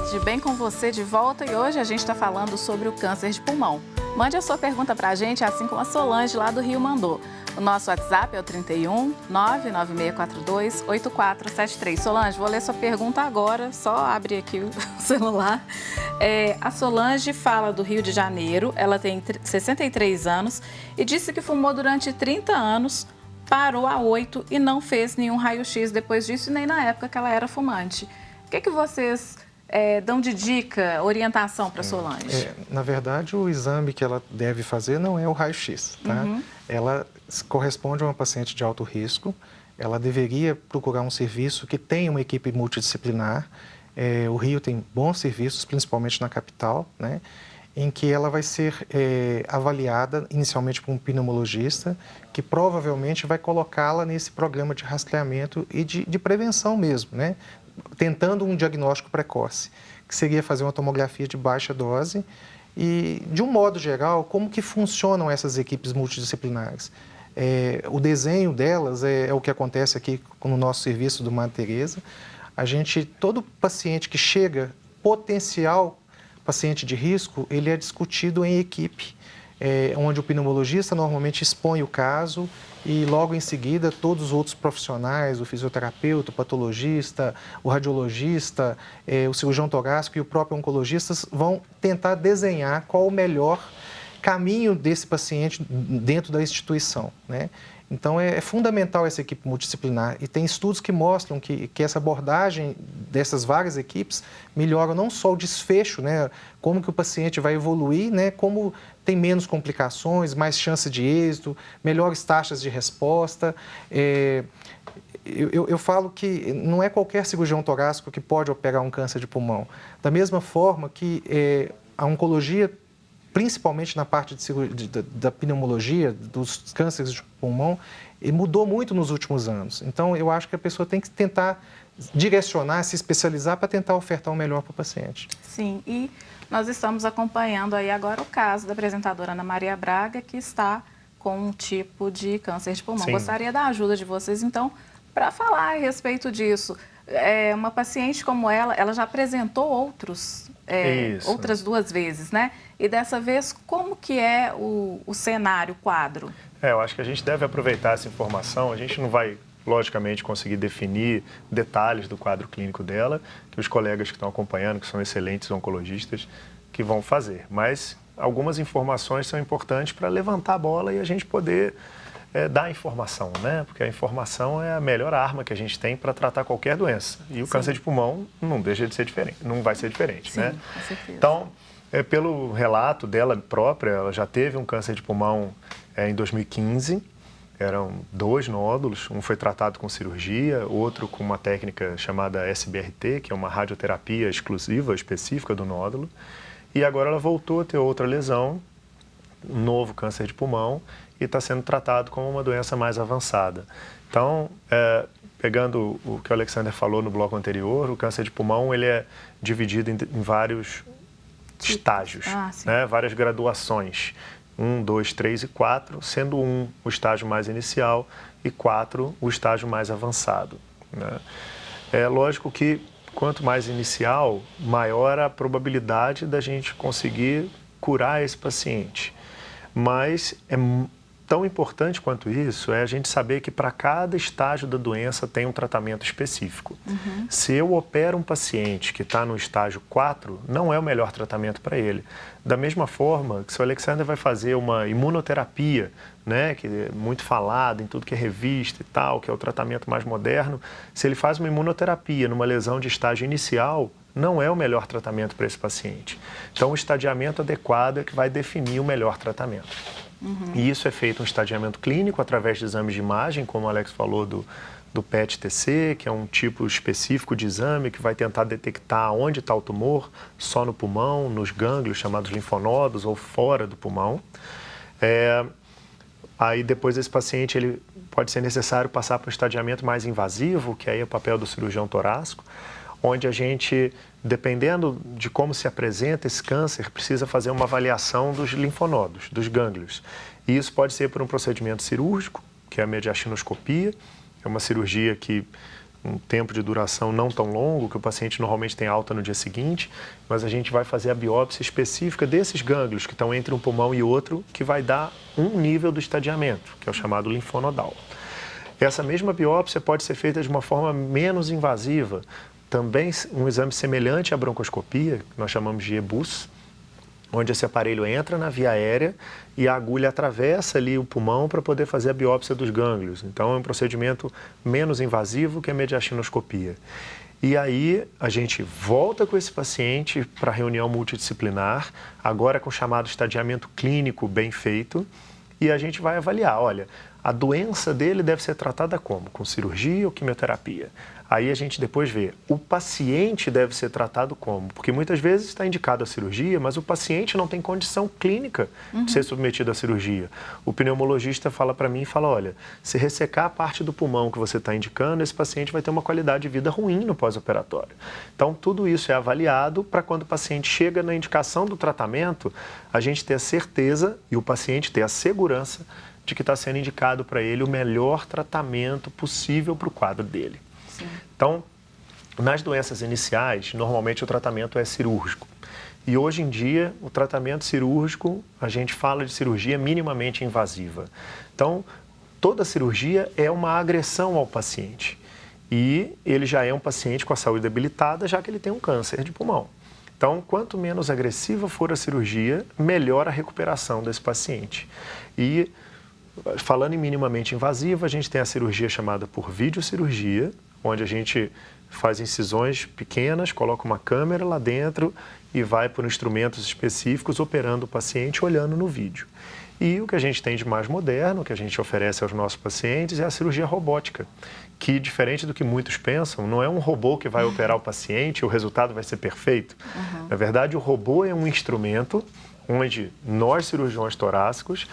tarde, bem com você de volta e hoje a gente está falando sobre o câncer de pulmão. Mande a sua pergunta para a gente, assim como a Solange lá do Rio mandou. O nosso WhatsApp é o 31 99642 8473. Solange, vou ler sua pergunta agora, só abre aqui o celular. A Solange fala do Rio de Janeiro, ela tem 63 anos e disse que fumou durante 30 anos, parou a 8 e não fez nenhum raio-x depois disso, nem na época que ela era fumante. O que vocês dão de dica, orientação para Solange? Na verdade, o exame que ela deve fazer não é o raio-x, tá? Uhum. Ela corresponde a uma paciente de alto risco, ela deveria procurar um serviço que tenha uma equipe multidisciplinar. O Rio tem bons serviços, principalmente na capital, né? Em que ela vai ser avaliada inicialmente por um pneumologista, que provavelmente vai colocá-la nesse programa de rastreamento e de prevenção mesmo, né? Tentando um diagnóstico precoce, que seria fazer uma tomografia de baixa dose. E, de um modo geral, como que funcionam essas equipes multidisciplinares? O desenho delas é o que acontece aqui no nosso serviço do Madre Teresa. Todo paciente que chega, potencial paciente de risco, ele é discutido em equipe, onde o pneumologista normalmente expõe o caso e logo em seguida todos os outros profissionais, o fisioterapeuta, o patologista, o radiologista, o cirurgião torácico e o próprio oncologista vão tentar desenhar qual o melhor caminho desse paciente dentro da instituição, né? Então, é fundamental essa equipe multidisciplinar e tem estudos que mostram que essa abordagem dessas várias equipes melhora não só o desfecho, né, como que o paciente vai evoluir, né, como tem menos complicações, mais chance de êxito, melhores taxas de resposta. Eu falo que não é qualquer cirurgião torácico que pode operar um câncer de pulmão. Da mesma forma que a oncologia, principalmente na parte da pneumologia, dos cânceres de pulmão, mudou muito nos últimos anos. Então, eu acho que a pessoa tem que tentar direcionar, se especializar para tentar ofertar o melhor para o paciente. Sim, e nós estamos acompanhando aí agora o caso da apresentadora Ana Maria Braga, que está com um tipo de câncer de pulmão. Sim. Gostaria da ajuda de vocês, então, para falar a respeito disso. Uma paciente como ela já apresentou outras 2 vezes, né? E dessa vez, como que é o cenário, o quadro? Eu acho que a gente deve aproveitar essa informação. A gente não vai, logicamente, conseguir definir detalhes do quadro clínico dela, que os colegas que estão acompanhando, que são excelentes oncologistas, que vão fazer. Mas algumas informações são importantes para levantar a bola e a gente poder dar informação, né? Porque a informação é a melhor arma que a gente tem para tratar qualquer doença. E o Sim. Câncer de pulmão não deixa de ser diferente, não vai ser diferente, Sim, né? Com certeza. Então, pelo relato dela própria, ela já teve um câncer de pulmão em 2015. Eram 2 nódulos, um foi tratado com cirurgia, outro com uma técnica chamada SBRT, que é uma radioterapia exclusiva, específica do nódulo. E agora ela voltou a ter outra lesão, um novo câncer de pulmão, e está sendo tratado como uma doença mais avançada. Então, pegando o que o Alexander falou no bloco anterior, o câncer de pulmão ele é dividido em vários estágios, né? Várias graduações. 1, 2, 3 e 4, sendo 1 o estágio mais inicial e 4 o estágio mais avançado, né? É lógico que quanto mais inicial, maior a probabilidade da gente conseguir curar esse paciente. Mas tão importante quanto isso é a gente saber que para cada estágio da doença tem um tratamento específico. Uhum. Se eu opero um paciente que está no estágio 4, não é o melhor tratamento para ele. Da mesma forma que se o Alexander vai fazer uma imunoterapia, né, que é muito falado em tudo que é revista e tal, que é o tratamento mais moderno, se ele faz uma imunoterapia numa lesão de estágio inicial, não é o melhor tratamento para esse paciente. Então, o estadiamento adequado é que vai definir o melhor tratamento. Uhum. E isso é feito um estadiamento clínico através de exames de imagem, como o Alex falou do PET-TC, que é um tipo específico de exame que vai tentar detectar onde está o tumor, só no pulmão, nos gânglios chamados linfonodos ou fora do pulmão. Aí depois esse paciente ele pode ser necessário passar para um estadiamento mais invasivo, que aí é o papel do cirurgião torácico, onde a gente, dependendo de como se apresenta esse câncer, precisa fazer uma avaliação dos linfonodos, dos gânglios. E isso pode ser por um procedimento cirúrgico, que é a mediastinoscopia, é uma cirurgia que um tempo de duração não tão longo, que o paciente normalmente tem alta no dia seguinte, mas a gente vai fazer a biópsia específica desses gânglios que estão entre um pulmão e outro, que vai dar um nível do estadiamento, que é o chamado linfonodal. Essa mesma biópsia pode ser feita de uma forma menos invasiva, também um exame semelhante à broncoscopia, que nós chamamos de EBUS, onde esse aparelho entra na via aérea e a agulha atravessa ali o pulmão para poder fazer a biópsia dos gânglios. Então, é um procedimento menos invasivo que a mediastinoscopia. E aí, a gente volta com esse paciente para a reunião multidisciplinar, agora com o chamado estadiamento clínico bem feito, e a gente vai avaliar, olha, a doença dele deve ser tratada como? Com cirurgia ou quimioterapia? Aí a gente depois vê, o paciente deve ser tratado como? Porque muitas vezes está indicado a cirurgia, mas o paciente não tem condição clínica de ser submetido à cirurgia. O pneumologista fala para mim, olha, se ressecar a parte do pulmão que você está indicando, esse paciente vai ter uma qualidade de vida ruim no pós-operatório. Então, tudo isso é avaliado para quando o paciente chega na indicação do tratamento, a gente ter a certeza e o paciente ter a segurança de que está sendo indicado para ele o melhor tratamento possível para o quadro dele. Sim. Então, nas doenças iniciais, normalmente o tratamento é cirúrgico. E hoje em dia, o tratamento cirúrgico, a gente fala de cirurgia minimamente invasiva. Então, toda cirurgia é uma agressão ao paciente. E ele já é um paciente com a saúde debilitada, já que ele tem um câncer de pulmão. Então, quanto menos agressiva for a cirurgia, melhor a recuperação desse paciente. E, falando em minimamente invasiva, a gente tem a cirurgia chamada por videocirurgia, onde a gente faz incisões pequenas, coloca uma câmera lá dentro e vai por instrumentos específicos operando o paciente olhando no vídeo. E o que a gente tem de mais moderno, que a gente oferece aos nossos pacientes, é a cirurgia robótica, que, diferente do que muitos pensam, não é um robô que vai operar o paciente e o resultado vai ser perfeito. Na verdade, o robô é um instrumento onde nós, cirurgiões torácicos,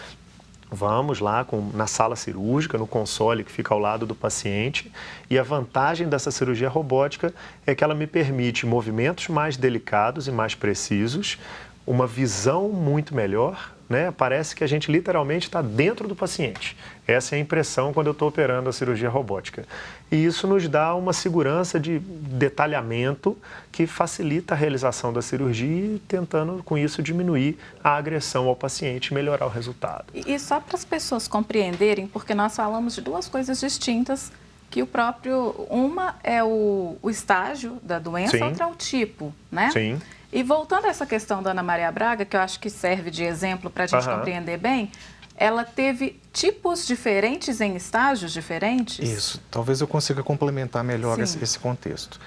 vamos lá na sala cirúrgica, no console que fica ao lado do paciente, e a vantagem dessa cirurgia robótica é que ela me permite movimentos mais delicados e mais precisos, uma visão muito melhor, né? Parece que a gente literalmente está dentro do paciente. Essa é a impressão quando eu estou operando a cirurgia robótica. E isso nos dá uma segurança de detalhamento que facilita a realização da cirurgia e tentando, com isso, diminuir a agressão ao paciente e melhorar o resultado. E só para as pessoas compreenderem, porque nós falamos de duas coisas distintas, que o próprio... Uma é o estágio da doença, Sim. outra é o tipo, né? Sim. E voltando a essa questão da Ana Maria Braga, que eu acho que serve de exemplo para a gente compreender bem, ela teve tipos diferentes em estágios diferentes? Isso. Talvez eu consiga complementar melhor esse contexto.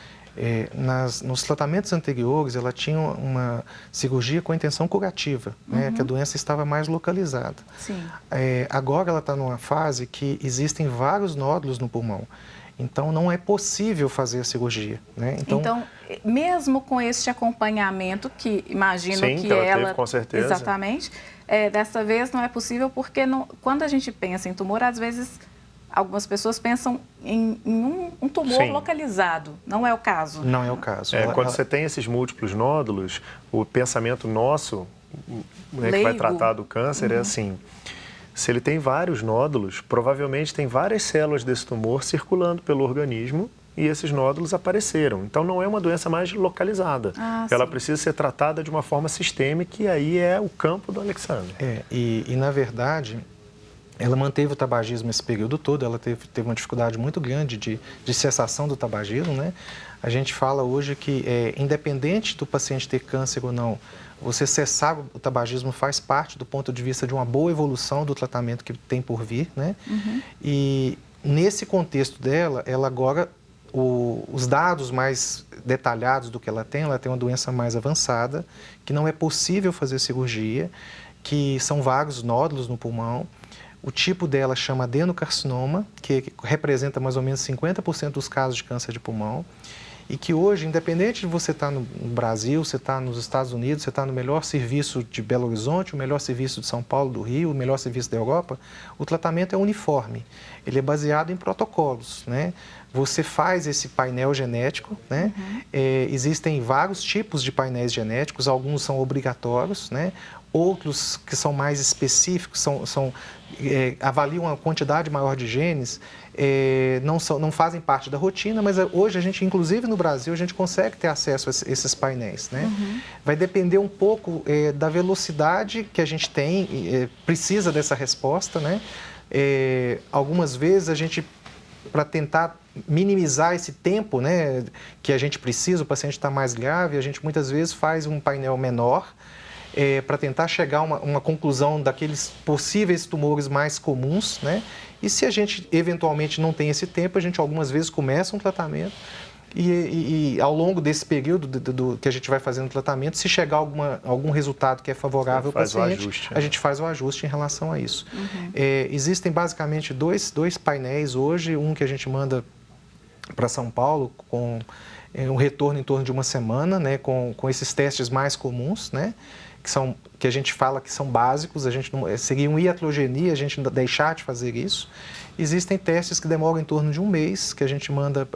Nos tratamentos anteriores, ela tinha uma cirurgia com a intenção curativa, né, que a doença estava mais localizada. Sim. Agora ela está numa fase que existem vários nódulos no pulmão. Então, não é possível fazer a cirurgia, né? Então, mesmo com este acompanhamento, que imagino Sim, que ela teve, com certeza. Exatamente, dessa vez não é possível porque quando a gente pensa em tumor, às vezes algumas pessoas pensam em um tumor Sim. localizado. Não é o caso. Não é o caso. Quando você tem esses múltiplos nódulos, o pensamento nosso, né, que vai tratar do câncer, é assim... Se ele tem vários nódulos, provavelmente tem várias células desse tumor circulando pelo organismo e esses nódulos apareceram. Então, não é uma doença mais localizada. Ela precisa ser tratada de uma forma sistêmica e aí é o campo do Alexandre. E na verdade, ela manteve o tabagismo esse período todo, ela teve uma dificuldade muito grande de cessação do tabagismo, né? A gente fala hoje que, independente do paciente ter câncer ou não, você cessar o tabagismo faz parte do ponto de vista de uma boa evolução do tratamento que tem por vir, né? E nesse contexto dela, ela agora, os dados mais detalhados do que ela tem uma doença mais avançada, que não é possível fazer cirurgia, que são vários nódulos no pulmão. O tipo dela chama adenocarcinoma, que representa mais ou menos 50% dos casos de câncer de pulmão. E que hoje, independente de você estar no Brasil, você está nos Estados Unidos, você está no melhor serviço de Belo Horizonte, o melhor serviço de São Paulo, do Rio, o melhor serviço da Europa, o tratamento é uniforme. Ele é baseado em protocolos, né? Você faz esse painel genético, né? Existem vários tipos de painéis genéticos, alguns são obrigatórios, né? Outros que são mais específicos, avaliam uma quantidade maior de genes, não fazem parte da rotina, mas hoje a gente, inclusive no Brasil, a gente consegue ter acesso a esses painéis, né? Vai depender um pouco da velocidade que a gente tem, precisa dessa resposta, né? Algumas vezes a gente, para tentar minimizar esse tempo, né, que a gente precisa, o paciente está mais grave, a gente muitas vezes faz um painel menor para tentar chegar a uma conclusão daqueles possíveis tumores mais comuns, né? E se a gente eventualmente não tem esse tempo, a gente algumas vezes começa um tratamento e ao longo desse período que a gente vai fazendo o tratamento, se chegar algum resultado que é favorável ao paciente, a gente faz o ajuste em relação a isso. Existem basicamente dois painéis hoje, um que a gente manda para São Paulo com um retorno em torno de uma semana, né, com esses testes mais comuns, né, que a gente fala que são básicos, seria uma iatrogenia a gente deixar de fazer isso. Existem testes que demoram em torno de um mês, que a gente manda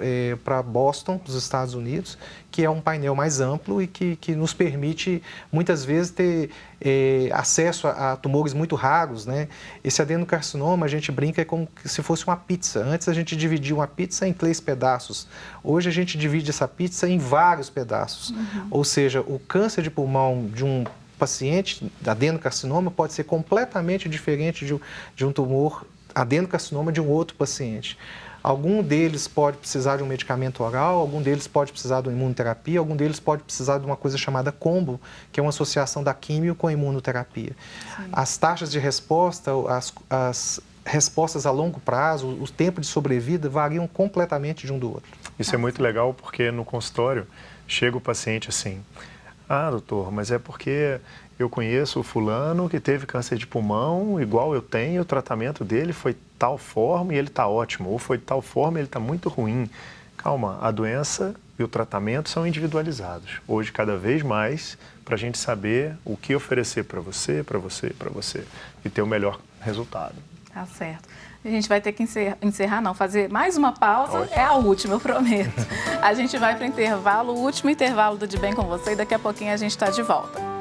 para Boston, dos Estados Unidos, que é um painel mais amplo e que nos permite, muitas vezes, ter acesso a tumores muito raros, né? Esse adenocarcinoma, a gente brinca, como se fosse uma pizza. Antes a gente dividia uma pizza em 3 pedaços. Hoje a gente divide essa pizza em vários pedaços. Ou seja, o câncer de pulmão de um paciente, adenocarcinoma, pode ser completamente diferente de um tumor adenocarcinoma de um outro paciente. Algum deles pode precisar de um medicamento oral, algum deles pode precisar de uma imunoterapia, algum deles pode precisar de uma coisa chamada combo, que é uma associação da químio com a imunoterapia. Sim. As taxas de resposta, as respostas a longo prazo, o tempo de sobrevida variam completamente de um do outro. Isso é muito legal porque no consultório chega o paciente assim: ah, doutor, mas é porque eu conheço o fulano que teve câncer de pulmão, igual eu tenho, o tratamento dele foi de tal forma e ele está ótimo, ou foi de tal forma e ele está muito ruim. Calma, a doença e o tratamento são individualizados. Hoje, cada vez mais, para a gente saber o que oferecer para você e ter o melhor resultado. Tá certo. A gente vai ter que fazer mais uma pausa. Ótimo. É a última, eu prometo. A gente vai para o intervalo, o último intervalo do De Bem com Você, e daqui a pouquinho a gente está de volta.